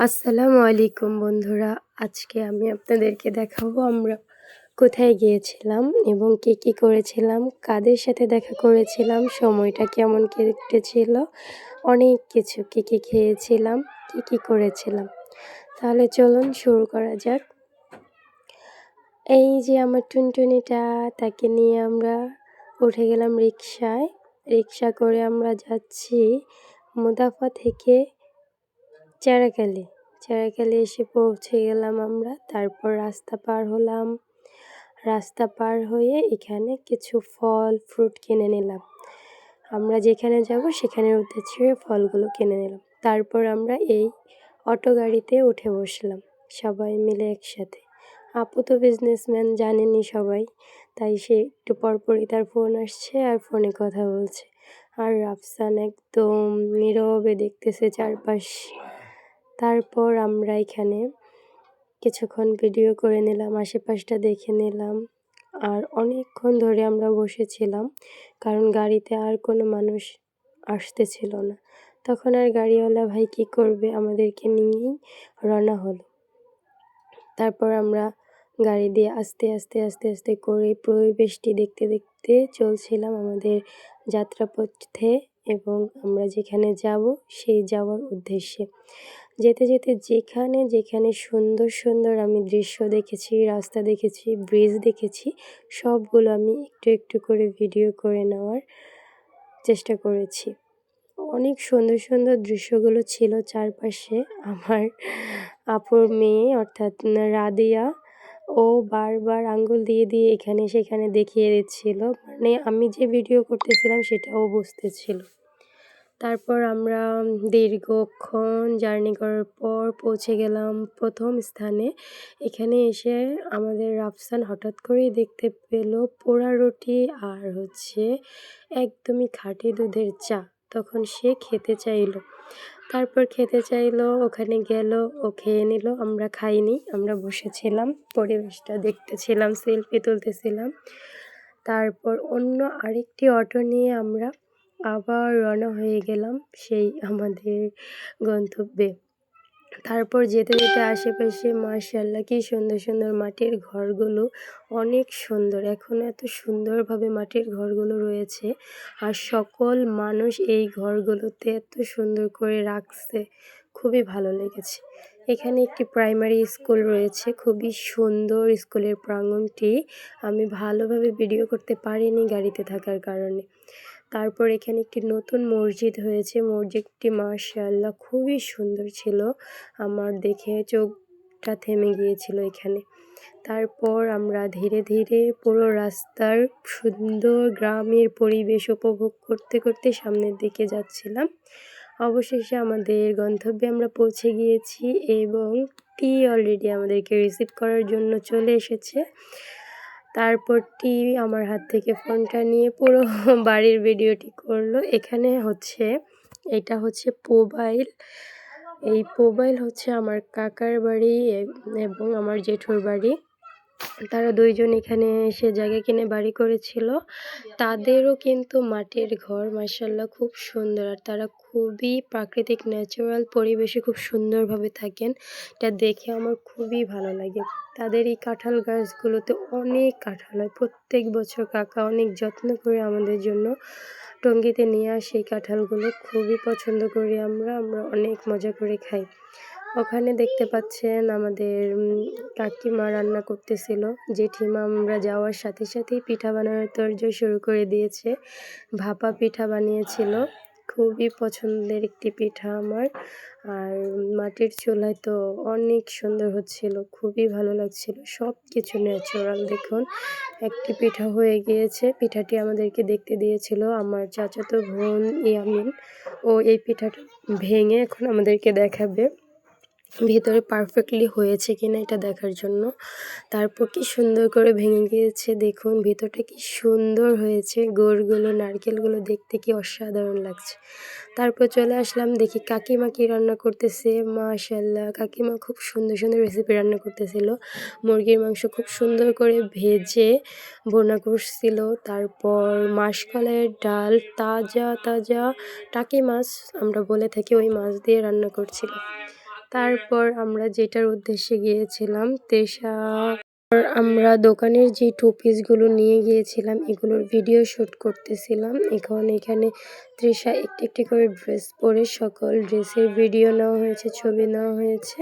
আসসালামু আলাইকুম বন্ধুরা। আজকে আমি আপনাদেরকে দেখাবো আমরা কোথায় গিয়েছিলাম এবং কী করেছিলাম, কাদের সাথে দেখা করেছিলাম, সময়টা কেমন কেটেছিল, অনেক কিছু কী খেয়েছিলাম, কী করেছিলাম। তাহলে চলুন শুরু করা যাক। এই যে আমার টুনটুনিটা, তাকে নিয়ে আমরা উঠে গেলাম রিকশায়। রিকশা করে আমরা যাচ্ছি মুদাফা থেকে চেরাকালি এসে পৌঁছে গেলাম আমরা। তারপর রাস্তা পার হলাম। রাস্তা পার হয়ে এখানে কিছু ফল ফ্রুট কিনে নিলাম। আমরা যেখানে যাব সেখানের উদ্দেশ্যে ফলগুলো কিনে নিলাম। তারপর আমরা এই অটো গাড়িতে উঠে বসলাম সবাই মিলে একসাথে। আপু তো বিজনেসম্যান, জানেনই সবাই, তাই সে একটু পরপরই তার ফোন আসছে আর ফোনে কথা বলছে। আর রাফসান একদম নীরবে দেখতেছে চারপাশ। তারপর আমরা এখানে কিছুক্ষণ ভিডিও করে নিলাম, আশেপাশটা দেখে নিলাম। আর অনেকক্ষণ ধরে আমরা বসেছিলাম, কারণ গাড়িতে আর কোনো মানুষ আসতেছিল না। তখন আর গাড়িওয়ালা ভাই কী করবে, আমাদেরকে নিয়েই রওনা হলো। তারপর আমরা গাড়ি দিয়ে আস্তে আস্তে করে পরিবেশটি দেখতে দেখতে চলছিলাম আমাদের যাত্রাপথে এবং আমরা যেখানে যাব সেই যাওয়ার উদ্দেশ্যে। যেতে যেতে যেখানে সুন্দর সুন্দর আমি দৃশ্য দেখেছি, রাস্তা দেখেছি, ব্রিজ দেখেছি, সবগুলো আমি একটু একটু করে ভিডিও করে নেওয়ার চেষ্টা করেছি। অনেক সুন্দর সুন্দর দৃশ্যগুলো ছিল চারপাশে। আমার আপুর মেয়ে অর্থাৎ রাদিয়া, ও বারবার আঙ্গুল দিয়ে এখানে সেখানে দেখিয়ে দিচ্ছিল, মানে আমি যে ভিডিও করতেছিলাম সেটা ও বুঝতেছিল। তারপর আমরা দীর্ঘক্ষণ জার্নি করার পর পৌঁছে গেলাম প্রথম স্থানে। এখানে এসে আমাদের রাফসান হঠাৎ করেই দেখতে পেল পোড়া রুটি আর একদমই খাঁটি দুধের চা। তখন সে খেতে চাইলো। তারপর খেতে চাইলো, ওখানে গেল, ও খেয়ে নিল। আমরা খাইনি, আমরা বসেছিলাম, পরিবেশটা দেখতেছিলাম, সেলফি তুলতেছিলাম। তারপর অন্য আরেকটি অটো নিয়ে আমরা আবার রওনা হয়ে গেলাম সেই আমাদের গন্তব্যে। তারপর যেতে যেতে আশেপাশে মাশাআল্লাহ কি সুন্দর সুন্দর মাটির ঘরগুলো, অনেক সুন্দর। এখনও এত সুন্দরভাবে মাটির ঘরগুলো রয়েছে, আর সকল মানুষ এই ঘরগুলোতে এত সুন্দর করে রাখছে, খুবই ভালো লেগেছে। এখানে একটি প্রাইমারি স্কুল রয়েছে, খুবই সুন্দর স্কুলের প্রাঙ্গণটি। আমি ভালোভাবে ভিডিও করতে পারিনি গাড়িতে থাকার কারণে। তারপর এখানে একটি নতুন মসজিদ হয়েছে, মসজিদটি মাশাআল্লাহ খুবই সুন্দর ছিল, আমার দেখে চোখটা থেমে গিয়েছিল এখানে। তারপর আমরা ধীরে ধীরে পুরো রাস্তার সুন্দর গ্রামের পরিবেশ উপভোগ করতে করতে সামনের দিকে যাচ্ছিলাম। অবশেষে আমাদের গন্তব্যে আমরা পৌঁছে গিয়েছি এবং টি অলরেডি আমাদেরকে রিসিভ করার জন্য চলে এসেছে। তারপর টি আমার হাত থেকে ফোনটা নিয়ে পুরো বাড়ির ভিডিওটি করলো। এখানে এটা পোবাইল। এই পোবাইল আমার কাকার বাড়ি এবং আমার জেঠুর বাড়ি। তারা দুইজন এখানে এসে জায়গা কিনে বাড়ি করেছিল। তাদেরও কিন্তু মাটির ঘর, মাশাআল্লাহ খুব সুন্দর। আর তারা খুবই প্রাকৃতিক ন্যাচারাল পরিবেশে খুব সুন্দরভাবে থাকেন, এটা দেখে আমার খুবই ভালো লাগে। তাদের এই কাঁঠাল গাছগুলোতে অনেক কাঁঠাল হয়, প্রত্যেক বছর কাকা অনেক যত্ন করে আমাদের জন্য টঙ্গিতে নিয়ে আসে। এই কাঁঠালগুলো খুবই পছন্দ করি আমরা অনেক মজা করে খাই। ওখানে দেখতে পাচ্ছেন আমাদের কাকিমা রান্না করতেছিল। জেঠিমা আমরা যাওয়ার সাথে সাথেই পিঠা বানানোর তোড়জোড় শুরু করে দিয়েছে। ভাপা পিঠা বানিয়েছিল, খুবই পছন্দের একটি পিঠা আমার। আর মাটির চুলায় তো অনেক সুন্দর হচ্ছিল, খুবই ভালো লাগছিল, সব কিছু ন্যাচারাল। দেখুন একটি পিঠা হয়ে গিয়েছে, পিঠাটি আমাদেরকে দেখতে দিয়েছিল আমার চাচাতো বোন ইয়ামিন। ও এই পিঠাটা ভেঙে এখন আমাদেরকে দেখাবে ভেতরে পারফেক্টলি হয়েছে কিনা এটা দেখার জন্য। তারপর কি সুন্দর করে ভেঙে গিয়েছে, দেখুন ভেতরটা কি সুন্দর হয়েছে, গুড়গুলো নারকেলগুলো দেখতে কি অসাধারণ লাগছে। তারপর চলে আসলাম, দেখি কাকিমা কি রান্না করতেছে। মাশাআল্লাহ কাকিমা খুব সুন্দর সুন্দর রেসিপি রান্না করতেছিল। মুরগির মাংস খুব সুন্দর করে ভেজে ভুনা করছিল। তারপর মাসকলাইয়ের ডাল, তাজা তাজা টাকি মাছ আমরা বলে থাকি, ওই মাছ দিয়ে রান্না করছিল। তারপর আমরা যেটার উদ্দেশ্যে গিয়েছিলাম তৃষা, আমরা দোকানের যে টু পিসগুলো নিয়ে গিয়েছিলাম এগুলোর ভিডিও শ্যুট করতেছিলাম। এখন এখানে তৃষা একটি একটি করে ড্রেস পরে সকল ড্রেসের ভিডিও নেওয়া হয়েছে, ছবি নেওয়া হয়েছে।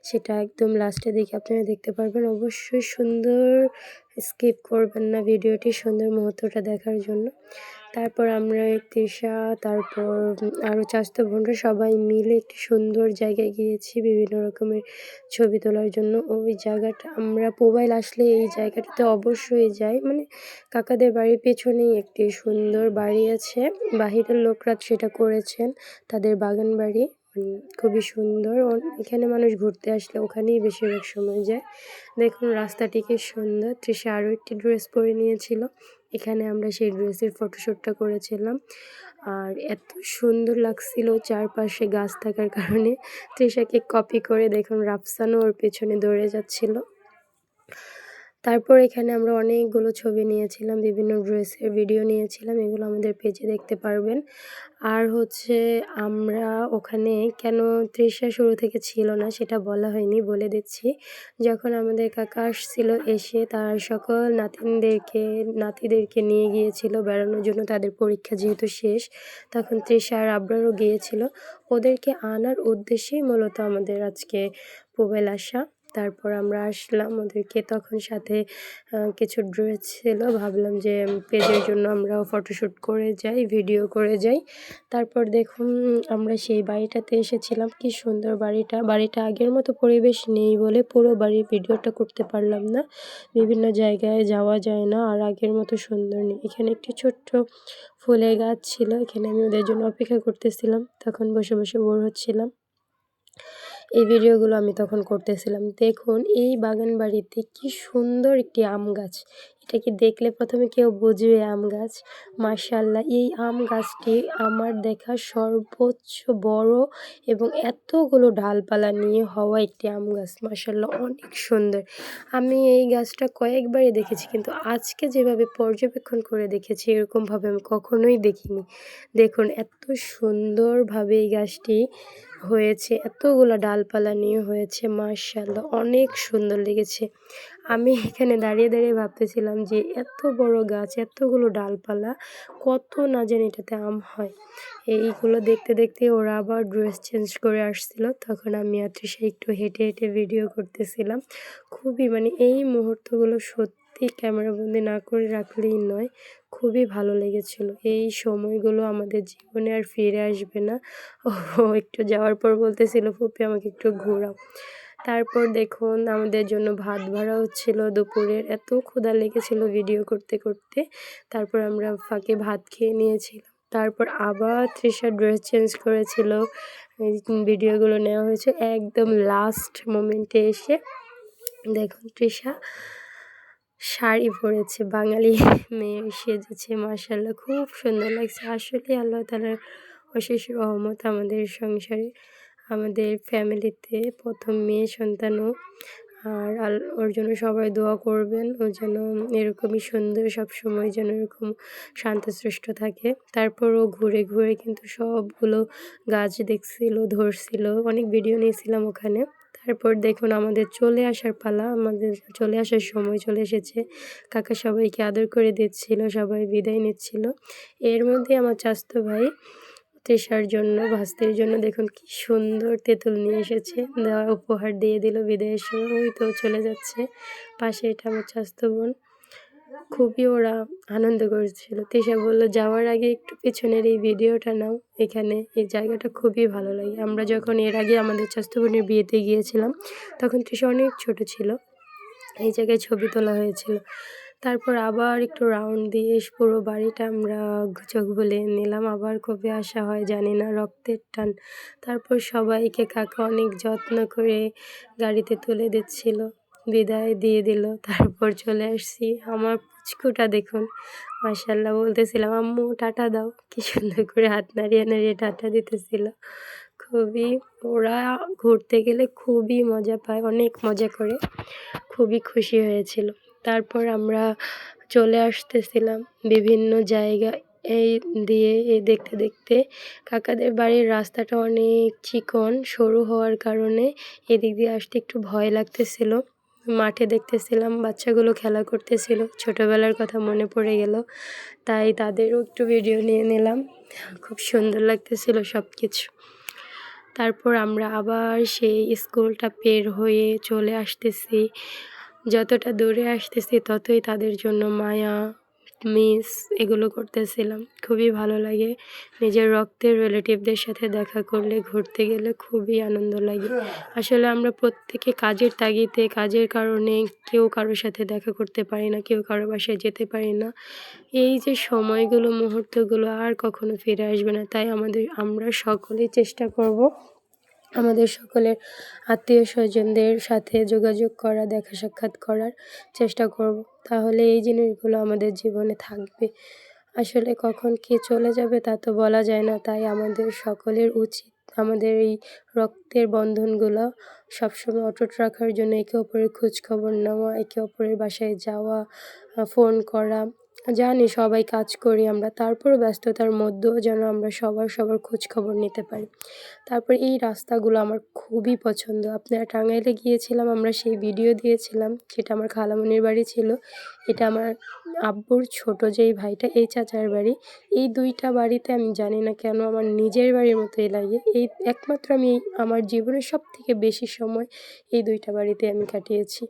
সেটা একদম লাস্টে দেখে আপনারা দেখতে পারবেন। অবশ্যই সুন্দর, স্কিপ করবেন না ভিডিওটি সুন্দর মুহূর্তটা দেখার জন্য। তারপর আমরা তৃষা, তারপর আরও চাচাতো বোনরা সবাই মিলে একটি সুন্দর জায়গায় গিয়েছি বিভিন্ন রকমের ছবি তোলার জন্য। ওই জায়গাটা আমরা মোবাইল আসলে এই জায়গাটাতে অবশ্যই যাই। মানে কাকাদের বাড়ির পেছনেই একটি সুন্দর বাড়ি আছে, বাহিরের লোকরা সেটা করেছেন, তাদের বাগান বাড়ি। খুবই সুন্দর। এখানে মানুষ ঘুরতে আসলে ওখানেই বেশিরভাগ সময় যায়। দেখুন রাস্তাটি কি সুন্দর। তৃষা আরও একটি ড্রেস পরে নিয়েছিল, এখানে আমরা সেই ড্রেসের ফটোশ্যুটটা করেছিলাম। আর এত সুন্দর লাগছিল চারপাশে গাছ থাকার কারণে। তৃষাকে কপি করে দেখুন রাফসানও ওর পেছনে দৌড়ে যাচ্ছিল। তারপর এখানে আমরা অনেকগুলো ছবি নিয়েছিলাম, বিভিন্ন ড্রেসের ভিডিও নিয়েছিলাম, এগুলো আমাদের পেজে দেখতে পারবেন। আর হচ্ছে আমরা ওখানে কেন তৃষা শুরু থেকে ছিল না সেটা বলা হয়নি, বলে দিচ্ছি। যখন আমাদের কাকা আসছিল এসে তার সকল নাতিদেরকে নিয়ে গিয়েছিল বেড়ানোর জন্য, তাদের পরীক্ষা যেহেতু শেষ, তখন তৃষা আর আবরারও গিয়েছিল। ওদেরকে আনার উদ্দেশ্যেই মূলত আমাদের আজকে পুবেল আসা। তারপর আমরা আসলাম, ওদেরকে তখন সাথে কিছু ড্রেস ছিল, ভাবলাম যে পেজের জন্য আমরাও ফটোশ্যুট করে যাই, ভিডিও করে যাই। তারপর দেখুন আমরা সেই বাড়িটাতে এসেছিলাম। কি সুন্দর বাড়িটা আগের মতো পরিবেশ নেই বলে পুরো বাড়ির ভিডিওটা করতে পারলাম না, বিভিন্ন জায়গায় যাওয়া যায় না, আর আগের মতো সুন্দর নেই। এখানে একটি ছোট্ট ফুলের গাছ ছিল, এখানে আমি ওদের জন্য অপেক্ষা করতেছিলাম, তখন বসে বসে বোর হচ্ছিলাম। এই ভিডিওগুলো আমি তখন করতেছিলাম। দেখুন এই বাগান বাড়িতে কি সুন্দর একটি আম গাছ, এটা কি দেখলে প্রথমে কেউ বুঝবে আম গাছ? মাশাআল্লাহ, এই আম গাছটি আমার দেখা সর্বোচ্চ বড় এবং এতগুলো ডালপালা নিয়ে হওয়া একটি আম গাছ। মাশাআল্লাহ অনেক সুন্দর। আমি এই গাছটা কয়েকবারই দেখেছি, কিন্তু আজকে যেভাবে পর্যবেক্ষণ করে দেখেছি এরকমভাবে আমি কখনোই দেখিনি। দেখুন এত সুন্দরভাবে এই গাছটি হয়েছে, এতগুলো ডালপালা নিয়ে হয়েছে, মাশাআল্লাহ অনেক সুন্দর লেগেছে। আমি এখানে দাঁড়িয়ে দাঁড়িয়ে ভাবতেছিলাম যে এত বড় গাছ, এতগুলো ডালপালা, কত না জানি এটাতে আম হয়। এইগুলো দেখতে দেখতে ওরা আবার ড্রেস চেঞ্জ করে আসছিল, তখন আমি আর তৃষা একটু হেঁটে হেঁটে ভিডিও করতেছিলাম। খুবই মানে এই মুহূর্তগুলো সত্যি ক্যামেরাবন্দি না করে রাখলেই নয়, খুবই ভালো লেগেছিল। এই সময়গুলো আমাদের জীবনে আর ফিরে আসবে না। ও একটু যাওয়ার পর বলতেছিল ফুপি আমাকে একটু ঘোরাও। তারপর দেখুন আমাদের জন্য ভাত বাড়া হচ্ছিল দুপুরের, এত ক্ষুধা লেগেছিল ভিডিও করতে করতে। তারপর আমরা ফাঁকে ভাত খেয়ে নিয়েছিলাম। তারপর আবার তৃষা ড্রেস চেঞ্জ করেছিল, ভিডিওগুলো নেওয়া হয়েছে। একদম লাস্ট মোমেন্টে এসে দেখুন তৃষা শাড়ি পরেছে, বাঙালি মেয়ে সেজেছে, মাশাআল্লাহ খুব সুন্দর লাগছে। আসলে আল্লাহ তাআলার অশেষ রহমত আমাদের সংসারে, আমাদের ফ্যামিলিতে প্রথম মেয়ে সন্তানও। আর ওর জন্য সবাই দোয়া করবেন, ও যেন এরকমই সুন্দর সবসময় যেন এরকম শান্তশিষ্ট থাকে। তারপর ও ঘুরে ঘুরে কিন্তু সবগুলো গাছ দেখছিল, ধরছিল, অনেক ভিডিও নিয়েছিলাম ওখানে। তারপর দেখুন আমাদের চলে আসার পালা, আমাদের চলে আসার সময় চলে এসেছে। কাকা সবাইকে আদর করে দিচ্ছিল, সবাই বিদায় নিচ্ছিল। এর মধ্যে আমার চাচাতো ভাই তৃষার জন্য, ভাস্তির জন্য দেখুন কি সুন্দর তেঁতুল নিয়ে এসেছে, দেওয়া উপহার দিয়ে দিল বিদায়ের সময়। ওই তো চলে যাচ্ছে, পাশে এটা আমার চাচাতো বোন। খুবই ওরা আনন্দ করছিল। তৃষা বললো যাওয়ার আগে একটু পেছনের এই ভিডিওটা নাও, এখানে এই জায়গাটা খুবই ভালো লাগে। আমরা যখন এর আগে আমাদের চাচাতো বোনের বিয়েতে গিয়েছিলাম তখন তৃষা অনেক ছোট ছিল, এই জায়গায় ছবি তোলা হয়েছিল। তারপর আবার একটু রাউন্ড দিয়ে পুরো বাড়িটা আমরা চোখ বুলিয়ে নিলাম। আবার কবে আসা হয় জানি না, রক্তের টান। তারপর সবাইকে কাকা অনেক যত্ন করে গাড়িতে তুলে দিচ্ছিল, বিদায় দিয়ে দিল। তারপর চলে আসছি। আমার পুচকুটা দেখুন, মাশাআল্লাহ বলতেছিলাম আম্মু টাটা দাও, কি সুন্দর করে হাত নাড়িয়ে নাড়িয়ে টাটা দিতেছিল। খুবই, ওরা ঘুরতে গেলে খুবই মজা পায়, অনেক মজা করে, খুবই খুশি হয়েছিল। তারপর আমরা চলে আসতেছিলাম বিভিন্ন জায়গায়, এই এই দেখতে দেখতে কাকাদের বাড়ির রাস্তাটা অনেক চিকন সরু হওয়ার কারণে এদিক দিয়ে আসতে একটু ভয় লাগতেছিল। মাঠে দেখতেছিলাম বাচ্চাগুলো খেলা করতেছিল, ছোটোবেলার কথা মনে পড়ে গেল, তাই তাদেরও একটু ভিডিও নিয়ে নিলাম। খুব সুন্দর লাগতেছিল সব কিছু। তারপর আমরা আবার সেই স্কুলটা পের হয়ে চলে আসতেছি। যতটা দূরে আসতেছি ততই তাদের জন্য মায়া, মিস এগুলো করতেছিলাম। খুবই ভালো লাগে, নিজের রক্তের রিলেটিভদের সাথে দেখা করলে, ঘুরতে গেলে খুবই আনন্দ লাগে। আসলে আমরা প্রত্যেকে কাজের তাগিদে, কাজের কারণে কেউ কারোর সাথে দেখা করতে পারি না, কেউ কারো বাসায় যেতে পারি না। এই যে সময়গুলো, মুহূর্তগুলো আর কখনো ফিরে আসবে না। তাই আমরা সকলেই চেষ্টা করব আমাদের সকলের আত্মীয়-স্বজনদের সাথে যোগাযোগ করা, দেখা সাক্ষাৎ করার চেষ্টা করব। তাহলে এই জিনিসগুলো আমাদের জীবনে থাকবে। আসলে কখন কে চলে যাবে তা তো বলা যায় না, তাই আমাদের সকলের উচিত আমাদের এই রক্তের বন্ধনগুলো সবসময় অটুট রাখার জন্য একে অপরের খোঁজখবর নেওয়া, একে অপরের বাসায় যাওয়া, ফোন করা। জানি সবাই কাজ করি আমরা, তারপরও ব্যস্ততার মধ্যেও যেন আমরা সবার খোঁজখবর নিতে পারি। তারপর এই রাস্তাগুলো আমার খুবই পছন্দ। আপনারা টাঙ্গাইলে গিয়েছিলাম, আমরা সেই ভিডিও দিয়েছিলাম, সেটা আমার খালামণির বাড়ি ছিল। এটা আমার আব্বুর ছোট যেই ভাইটা, এই চাচার বাড়ি। এই ২টা বাড়িতে আমি জানি না কেন আমার নিজের বাড়ির মতোই লাগে। এই একমাত্র আমি আমার জীবনের সবথেকে বেশি সময় এই ২টা বাড়িতে আমি কাটিয়েছি।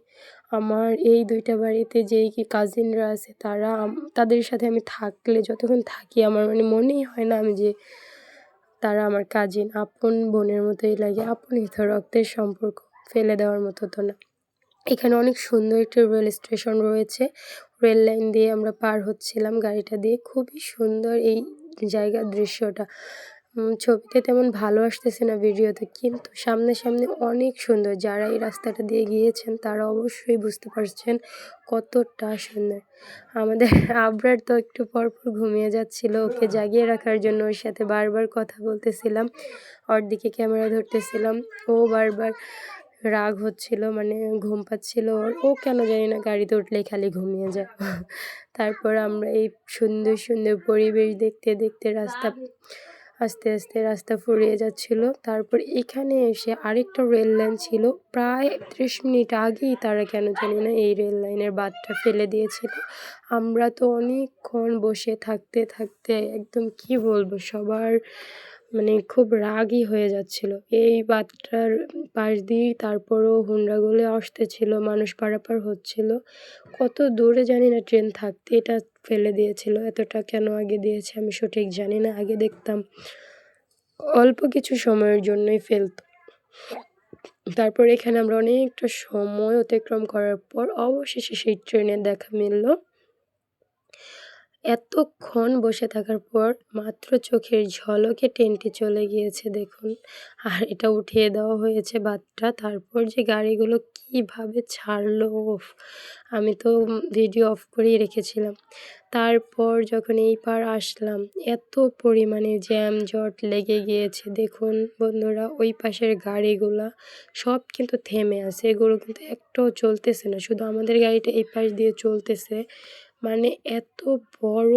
আমার এই ২টা বাড়িতে যেই কাজিনরা আছে তারা তাদের সাথে আমি থাকলে, যতক্ষণ থাকি আমার মনেই হয় না যে তারা আমার কাজিন, আপন বোনের মতোই লাগে। আপনই তো, রক্তের সম্পর্ক, ফেলে দেওয়ার মতো তো না। এখানে অনেক সুন্দর একটি রেল স্টেশন রয়েছে। রেল লাইন দিয়ে আমরা পার হচ্ছিলাম গাড়িটা দিয়ে। খুবই সুন্দর এই জায়গার দৃশ্যটা। ছবিতে তেমন ভালো আসতেছে না ভিডিওতে, কিন্তু সামনাসামনি অনেক সুন্দর। যারা এই রাস্তাটা দিয়ে গিয়েছেন তারা অবশ্যই বুঝতে পারছেন কতটা সুন্দর। আমাদের আবরার তো একটু পরপর ঘুমিয়ে যাচ্ছিল, ওকে জাগিয়ে রাখার জন্য ওর সাথে বারবার কথা বলতেছিলাম, ওর দিকে ক্যামেরা ধরতেছিলাম। ও বারবার রাগ হচ্ছিল, ঘুম পাচ্ছিল ওর। ও কেন জানি না গাড়িতে উঠলেই খালি ঘুমিয়ে যায়। তারপর আমরা এই সুন্দর সুন্দর পরিবেশ দেখতে দেখতে আস্তে আস্তে রাস্তা ফুরিয়ে যাচ্ছিল। তারপর এখানে এসে আরেকটা রেল লাইন ছিল, প্রায় ৩০ মিনিট আগেই তারা কেন জানি না এই রেল লাইনের বাঁধটা ফেলে দিয়েছিল। আমরা তো অনেকক্ষণ বসে থাকতে থাকতে একদম কি বলবো, সবার খুব রাগই হয়ে যাচ্ছিল। এই বাঁধটার পাশ দিয়েই তারপরও হুন্ডাগুলো আসতেছিল, মানুষ পারাপার হচ্ছিল। কত দূরে জানি না ট্রেন থাকতে এটা ফেলে দিয়েছিল। এতটা কেন আগে দিয়েছে আমি সঠিক জানি না। আগে দেখতাম অল্প কিছু সময়ের জন্যই ফেলত। তারপর এখানে আমরা অনেকটা সময় অতিক্রম করার পর অবশেষে সেই ট্রেনের দেখা মিলল। এতক্ষণ বসে থাকার পর মাত্র চোখের ঝলকে ট্রেনটি চলে গিয়েছে দেখুন। আর এটা উঠিয়ে দেওয়া হয়েছে বাঁধটা। তারপর যে গাড়িগুলো কীভাবে ছাড়লো, আমি তো ভিডিও অফ করেই রেখেছিলাম। তারপর যখন এই পার আসলাম, এত পরিমাণে জ্যাম-জট লেগে গিয়েছে দেখুন বন্ধুরা। ওই পাশের গাড়িগুলা সব কিন্তু থেমে আছে, এগুলো কিন্তু একটাও চলতেছে না, শুধু আমাদের গাড়িটা এই পাশ দিয়ে চলতেছে। এত বড়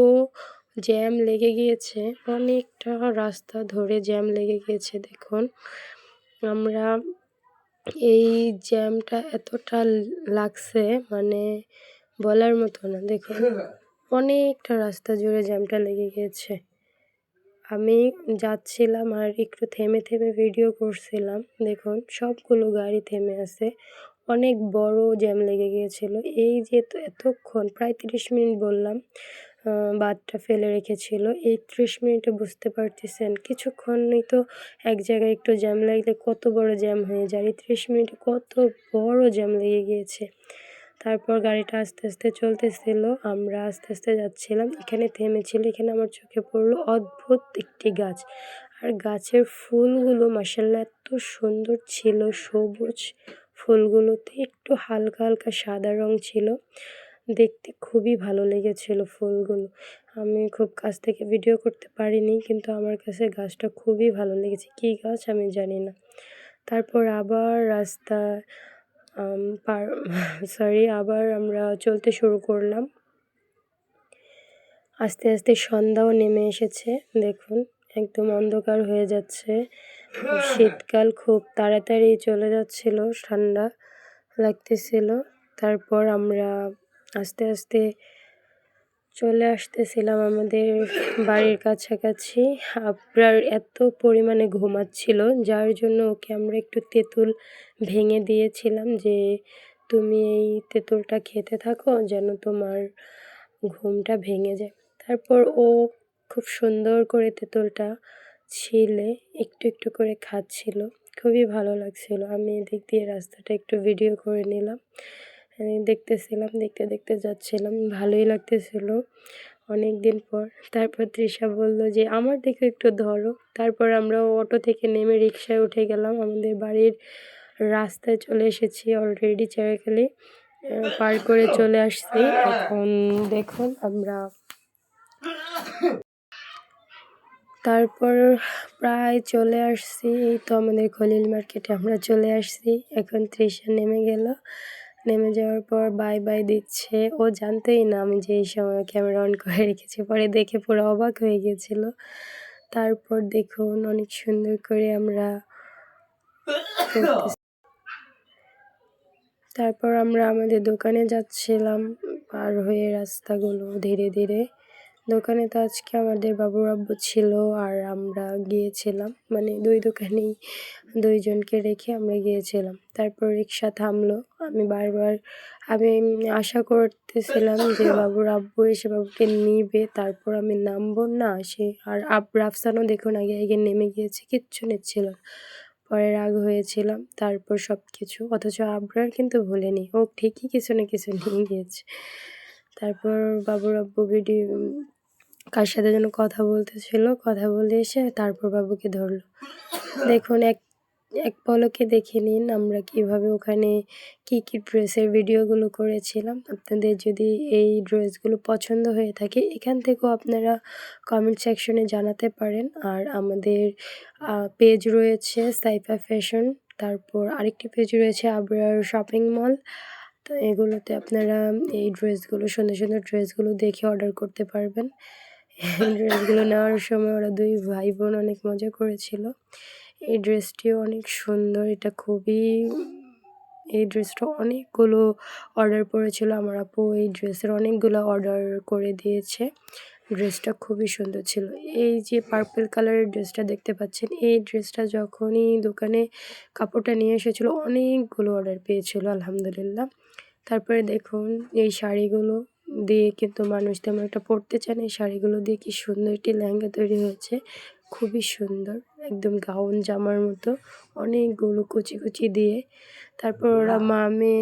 জ্যাম লেগে গিয়েছে, অনেকটা রাস্তা ধরে জ্যাম লেগে গিয়েছে দেখুন। আমরা এই জ্যামটা এতটা লাগছে বলার মতো না। দেখুন অনেকটা রাস্তা জুড়ে জ্যামটা লেগে গিয়েছে। আমি যাচ্ছিলাম আর একটু থেমে থেমে ভিডিও করছিলাম। দেখুন সবগুলো গাড়ি থেমে আছে, অনেক বড় জ্যাম লেগে গিয়েছিল। এই যে এতক্ষণ প্রায় ৩০ মিনিট বললাম বাঁধটা ফেলে রেখেছিল, এই ৩০ মিনিটে বুঝতে পারতেছেন কিছুক্ষণই তো এক জায়গায় একটু জ্যাম লাগলে কত বড় জ্যাম হয়ে যায়। এই ৩০ মিনিটে কত বড় জ্যাম লেগে গিয়েছে। তারপর গাড়িটা আস্তে আস্তে চলতেছিল, আমরা আস্তে আস্তে যাচ্ছিলাম। এখানে থেমেছিল, এখানে আমার চোখে পড়লো অদ্ভুত একটি গাছ। আর গাছের ফুলগুলো মাশাআল্লাহ এত সুন্দর ছিল, সবুজ। ফুলগুলোতে একটু হালকা হালকা সাদা রং ছিল, দেখতে খুবই ভালো লেগেছিল ফুলগুলো। আমি খুব কাছ থেকে ভিডিও করতে পারিনি, কিন্তু আমার কাছে গাছটা খুবই ভালো লেগেছে। কী গাছ আমি জানি না। তারপর আবার রাস্তা আবার আমরা চলতে শুরু করলাম। আস্তে আস্তে সন্ধ্যাও নেমে এসেছে, দেখুন একদম অন্ধকার হয়ে যাচ্ছে। শীতকাল খুব তাড়াতাড়ি চলে যাচ্ছিল, ঠান্ডা লাগতেছিল। তারপর আমরা আস্তে আস্তে চলে আসতেছিলাম আমাদের বাড়ির কাছাকাছি। আবরার এত পরিমাণে ঘুমাচ্ছিল, যার জন্য ওকে আমরা একটু তেঁতুল ভেঙে দিয়েছিলাম যে তুমি এই তেঁতুলটা খেতে থাকো যেন তোমার ঘুমটা ভেঙে যায়। তারপর ও খুব সুন্দর করে তেঁতুলটা ছিলে একটু একটু করে খাচ্ছিল, খুবই ভালো লাগছিল। আমি এদিক দিয়ে রাস্তাটা একটু ভিডিও করে নিলাম, দেখতেছিলাম, দেখতে দেখতে যাচ্ছিলাম, ভালোই লাগতেছিল অনেক দিন পর। তারপর তৃষা বলল যে আমার দিকে একটু ধরো। তারপর আমরা অটো থেকে নেমে রিকশায় উঠে গেলাম, আমাদের বাড়ির রাস্তায় চলে এসেছি অলরেডি। চেরাখালি পার করে চলে আসছি। এখন দেখুন আমরা তারপর প্রায় চলে আসছি, এই তো আমাদের খলিল মার্কেটে আমরা চলে আসছি। এখন তৃষা নেমে গেল, নেমে যাওয়ার পর বাই বাই দিচ্ছে। ও জানতেই না আমি যে এই সময় ক্যামেরা অন করে রেখেছি, পরে দেখে পুরো অবাক হয়ে গিয়েছিল। তারপর দেখুন অনেক সুন্দর করে আমরা তারপর আমরা আমাদের দোকানে যাচ্ছিলাম, পার হয়ে রাস্তাগুলো ধীরে ধীরে। দোকানে তো আজকে আমাদের বাবুর আব্বু ছিল আর আমরা গিয়েছিলাম, মানে দুই দোকানেই দুইজনকে রেখে আমরা গিয়েছিলাম। তারপর রিক্সা থামলো, আমি আশা করতেছিলাম যে বাবুর আব্বু এসে বাবুকে নিবে, তারপর আমি নামবো না সে। আর রাফসানও দেখুন আগে আগে নেমে গিয়েছে, কিচ্ছু নিচ্ছিল না। পরে রাগ হয়েছিলাম, তারপর সব কিছু, অথচ আবরার কিন্তু ভুলেনি, ও ঠিকই কিছু না কিছু নিয়ে গিয়েছে। তারপর বাবুর আব্বু কার সাথে যেন কথা বলতেছিল, কথা বলে এসে তারপর বাবুকে ধরলো। দেখুন এক এক পলকে দেখে নিন আমরা কিভাবে ওখানে কি কি ড্রেসের ভিডিওগুলো করেছিলাম। আপনাদের যদি এই ড্রেসগুলো পছন্দ হয়ে থাকে, এখান থেকেও আপনারা কমেন্ট সেকশনে জানাতে পারেন। আর আমাদের পেজ রয়েছে সাইফা ফ্যাশন, তারপর আরেকটি পেজ রয়েছে আবরার শপিং মল। তো এগুলোতে আপনারা এই ড্রেসগুলো, সুন্দর সুন্দর ড্রেসগুলো দেখে অর্ডার করতে পারবেন। এই ড্রেসগুলো নেওয়ার সময় ওরা দুই ভাই বোন অনেক মজা করেছিল। এই ড্রেসটিও অনেক সুন্দর, এই ড্রেসটা অনেকগুলো অর্ডার পড়েছিল, আমার আপু এই ড্রেসের অনেকগুলো অর্ডার করে দিয়েছে। ড্রেসটা খুবই সুন্দর ছিল। এই যে পার্পল কালারের ড্রেসটা দেখতে পাচ্ছেন, এই ড্রেসটা যখনই দোকানে কাপড়টা নিয়ে এসেছিলো অনেকগুলো অর্ডার পেয়েছিল আলহামদুলিল্লাহ। তারপরে দেখুন এই শাড়িগুলো দিয়ে কিন্তু মানুষ তেমন একটা পরতে চায় না, এই শাড়িগুলো দিয়ে কি সুন্দর একটি লেহেঙ্গা তৈরি হয়েছে, খুবই সুন্দর, একদম গাউন জামার মতো, অনেকগুলো কুচি কুচি দিয়ে। তারপর ওরা মেয়ে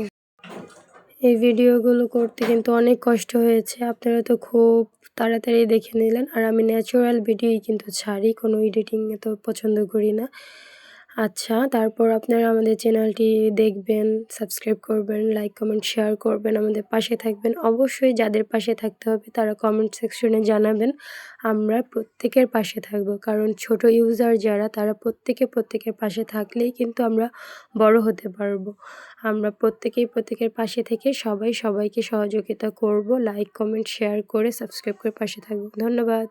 এই ভিডিওগুলো করতে কিন্তু অনেক কষ্ট হয়েছে, আপনারা তো খুব তাড়াতাড়ি দেখে নিলেন। আর আমি ন্যাচারাল ভিডিওই কিন্তু ছাড়ি, কোনো এডিটিং তো পছন্দ করি না। আচ্ছা, তারপর আপনারা আমাদের চ্যানেলটি দেখবেন, সাবস্ক্রাইব করবেন, লাইক কমেন্ট শেয়ার করবেন, আমাদের পাশে থাকবেন। অবশ্যই যাদের পাশে থাকতে হবে তারা কমেন্ট সেকশনে জানাবেন, আমরা প্রত্যেকের পাশে থাকব। কারণ ছোট ইউজার যারা, তারা প্রত্যেকের পাশে থাকলেই কিন্তু আমরা বড় হতে পারবো। আমরা প্রত্যেকের পাশে থেকে সবাইকে সহযোগিতা করব। লাইক কমেন্ট শেয়ার করে সাবস্ক্রাইব করে পাশে থাকব। ধন্যবাদ।